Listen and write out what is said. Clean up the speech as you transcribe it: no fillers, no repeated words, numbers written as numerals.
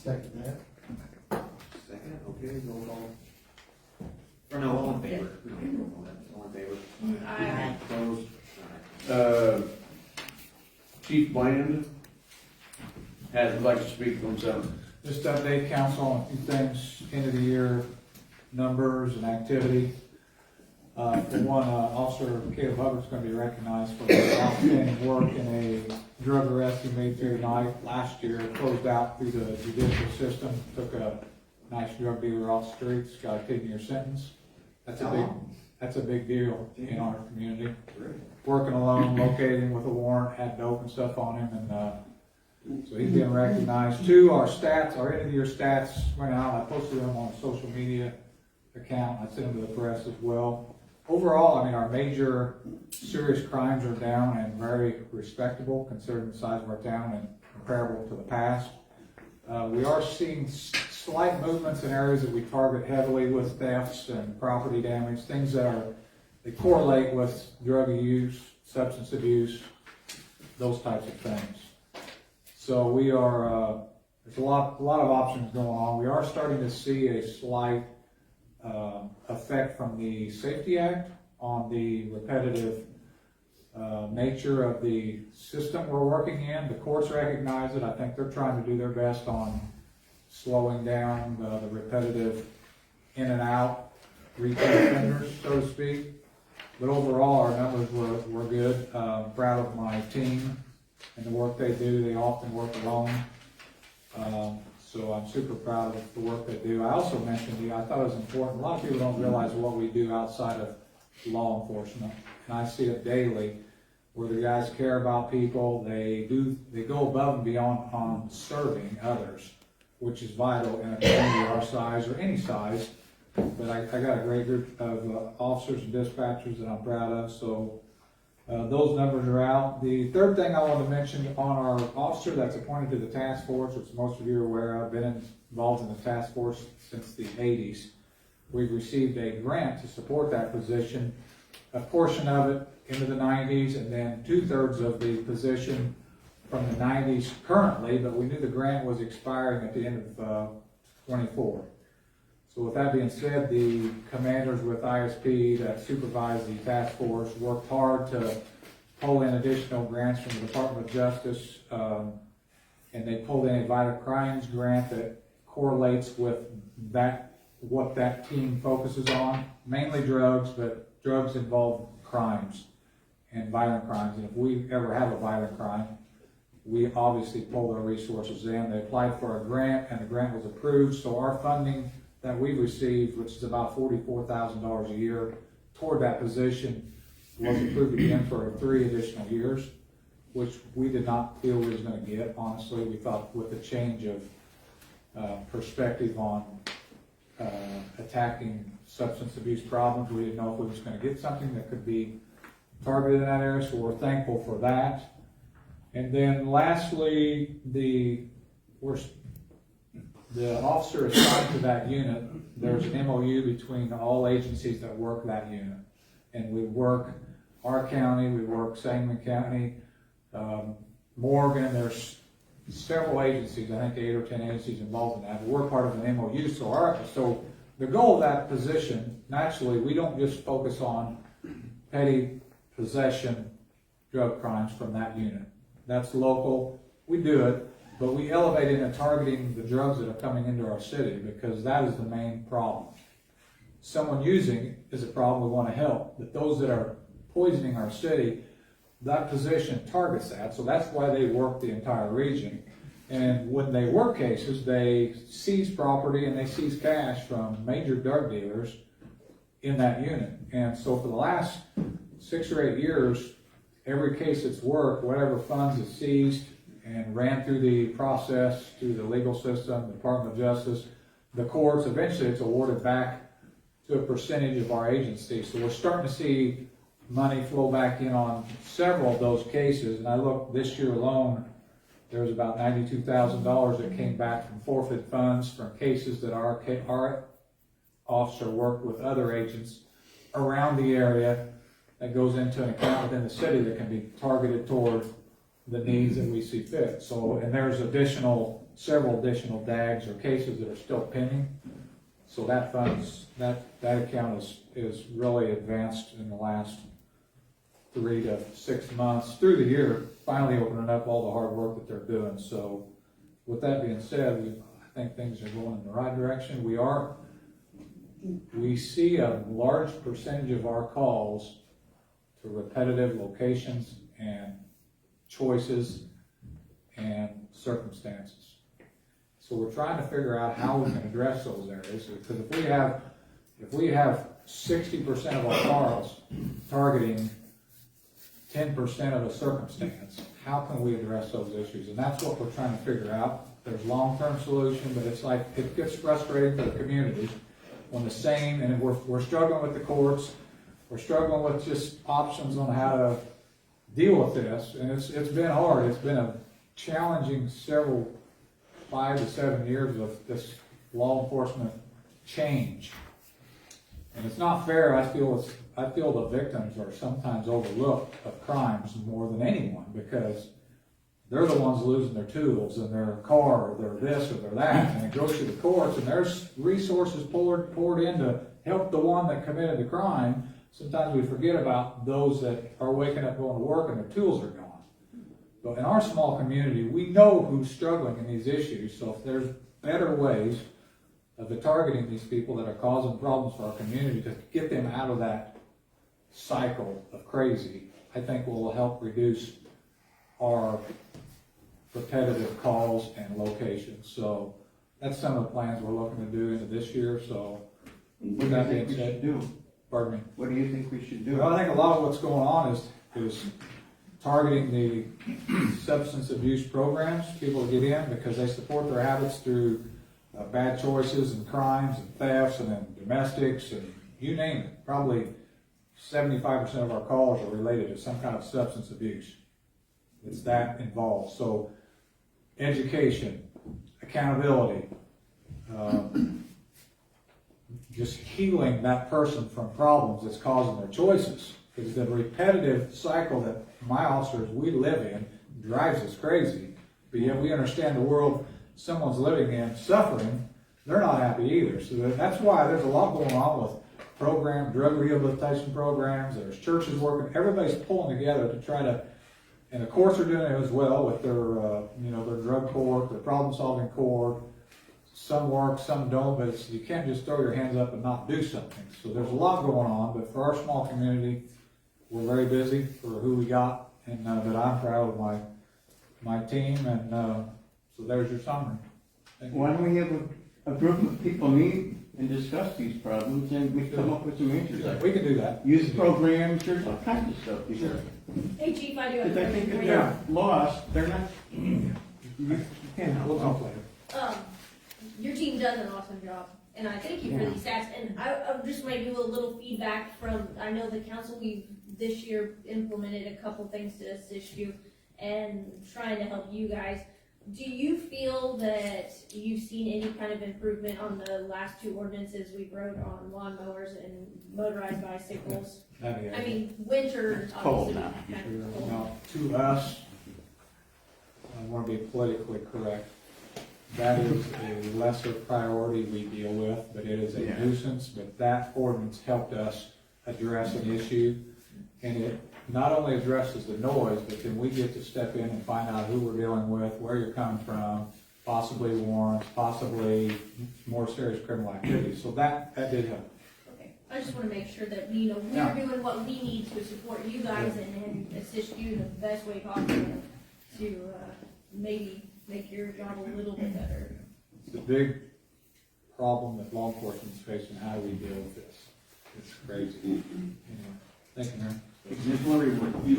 Second that. Second, okay, roll call. Or no, all in favor. We don't need to roll call that. All in favor. Aye. Opposed? Alright. Chief Bland would like to speak on something. Just to update council on a few things, end of the year numbers and activity. For one, Officer Caleb Hubbard's gonna be recognized for his outstanding work in a drug arrest he made through the night last year, closed out through the judicial system, took a nice drug dealer off the streets, got a 10-year sentence. That's a big deal in our community. Great. Working alone, locating with a warrant, had dope and stuff on him, and so he's being recognized. Two, our stats, our end of the year stats went out. I posted them on a social media account. I sent them to the press as well. Overall, I mean, our major serious crimes are down and very respectable considering the size of our town and comparable to the past. We are seeing slight movements in areas that we target heavily with thefts and property damage, things that they correlate with drug use, substance abuse, those types of things. So we are, there's a lot of options going on. We are starting to see a slight effect from the Safety Act on the repetitive nature of the system we're working in. The courts recognize it. I think they're trying to do their best on slowing down the repetitive in and out retail offenders, so to speak. But overall, our numbers were good. Proud of my team and the work they do. They often work alone. So I'm super proud of the work they do. I also mentioned to you, I thought it was important. A lot of people don't realize what we do outside of law enforcement. And I see it daily where the guys care about people. They go above and beyond on serving others, which is vital in a community our size or any size. But I got a great group of officers and dispatchers that I'm proud of. So those numbers are out. The third thing I want to mention on our officer that's appointed to the task force, which most of you are aware of, I've been involved in the task force since the 80s. We've received a grant to support that position, a portion of it into the 90s, and then 2/3 of the position from the 90s currently, but we knew the grant was expiring at the end of 24. So with that being said, the commanders with ISP that supervise the task force worked hard to pull in additional grants from the Department of Justice, and they pulled in a violent crimes grant that correlates with what that team focuses on, mainly drugs, but drugs involve crimes and violent crimes. And if we ever have a violent crime, we obviously pull our resources in. They applied for a grant and the grant was approved, so our funding that we've received, which is about $44,000 a year toward that position, was approved again for 3 additional years, which we did not feel we was going to get. Honestly, we thought with a change of perspective on attacking substance abuse problems, we didn't know if we was going to get something that could be targeted in that area, so we're thankful for that. And then lastly, the officer assigned to that unit, there's an MOU between all agencies that work that unit. And we work our county, we work Sangamon County, Morgan, there's several agencies, I think 8 or 10 agencies involved in that. We're part of an MOU, so the goal of that position, naturally, we don't just focus on petty possession drug crimes from that unit. That's local, we do it, but we elevate into targeting the drugs that are coming into our city because that is the main problem. Someone using is a problem we want to help, but those that are poisoning our city, that position targets that, so that's why they work the entire region. And when they work cases, they seize property and they seize cash from major drug dealers in that unit. And so for the last 6 or 8 years, every case that's worked, whatever funds is seized and ran through the process, through the legal system, the Department of Justice, the courts, eventually it's awarded back to a percentage of our agency. So we're starting to see money flow back in on several of those cases. And I look this year alone, there's about $92,000 that came back from forfeit funds from cases that our officer worked with other agents around the area that goes into an account within the city that can be targeted toward the needs that we see fit. So, and there's additional several additional DAGs or cases that are still pending. So that funds, that account is really advanced in the last 3 to 6 months through the year, finally opening up all the hard work that they're doing. So with that being said, I think things are going in the right direction. We see a large percentage of our calls to repetitive locations and choices and circumstances. So we're trying to figure out how we can address those areas, because if we have 60% of our calls targeting 10% of a circumstance, how can we address those issues? And that's what we're trying to figure out. There's long-term solution, but it's like, it gets frustrating for the community when the same, and we're struggling with the courts, we're struggling with just options on how to deal with this, and it's been hard. It's been a challenging 5 to 7 years of this law enforcement change. And it's not fair. I feel the victims are sometimes overlooked of crimes more than anyone, because they're the ones losing their tools and their car, or their this or their that, and it goes to the courts, and there's resources poured in to help the one that committed the crime. Sometimes we forget about those that are waking up, going to work, and their tools are gone. But in our small community, we know who's struggling in these issues, so if there's better ways of targeting these people that are causing problems for our community to get them out of that cycle of crazy, I think will help reduce our repetitive calls and locations. So that's some of the plans we're looking to do into this year. So What do you think we should do? pardon me. What do you think we should do? Well, I think a lot of what's going on is targeting the substance abuse programs, people to get in because they support their habits through bad choices and crimes and thefts and then domestics and you name it. Probably 75% of our calls are related to some kind of substance abuse. It's that involved. So education, accountability, just healing that person from problems that's causing their choices. Because the repetitive cycle that my officers, we live in, drives us crazy. But yet we understand the world someone's living in, suffering, they're not happy either. So that's why there's a lot going on with drug rehabilitation programs, there's churches working, everybody's pulling together to try to, and the courts are doing it as well with their drug court, their problem-solving court. Some work, some don't, but you can't just throw your hands up and not do something. So there's a lot going on, but for our small community, we're very busy for who we got, and but I'm proud of my team, and so there's your summary. Why don't we have a group of people meet and discuss these problems, and we come up with some answers? We can do that. Youth programs, there's all kinds of stuff. Sure. Hey Chief, I do have a Because I think question if for you. they're lost, they're not, you can't We'll help talk later. Your team does an awesome job, and I thank you for Yeah. these stats. And I just might do a little feedback from, I know the council, we've this year implemented a couple things to assist you and trying to help you guys. Do you feel that you've seen any kind of improvement on the last two ordinances we wrote on lawnmowers and motorized bicycles? I mean, winter, It's cold obviously. now. kind of cold. Now, to us, I want to be politically correct, that is a lesser priority we deal with, but it is a Yeah. nuisance, but that ordinance helped us address an issue. And it not only addresses the noise, but then we get to step in and find out who we're dealing with, where you're coming from, possibly warrants, possibly more serious criminal activity. So that did help. Okay, I just wanna make sure that, we're Yeah. doing what we need to support you guys and assist you the best way possible to, maybe make your job a little bit better. It's a big problem that law enforcement is facing. How do we deal with this? It's crazy. Anyway, thank you, Mayor. Just wondering what you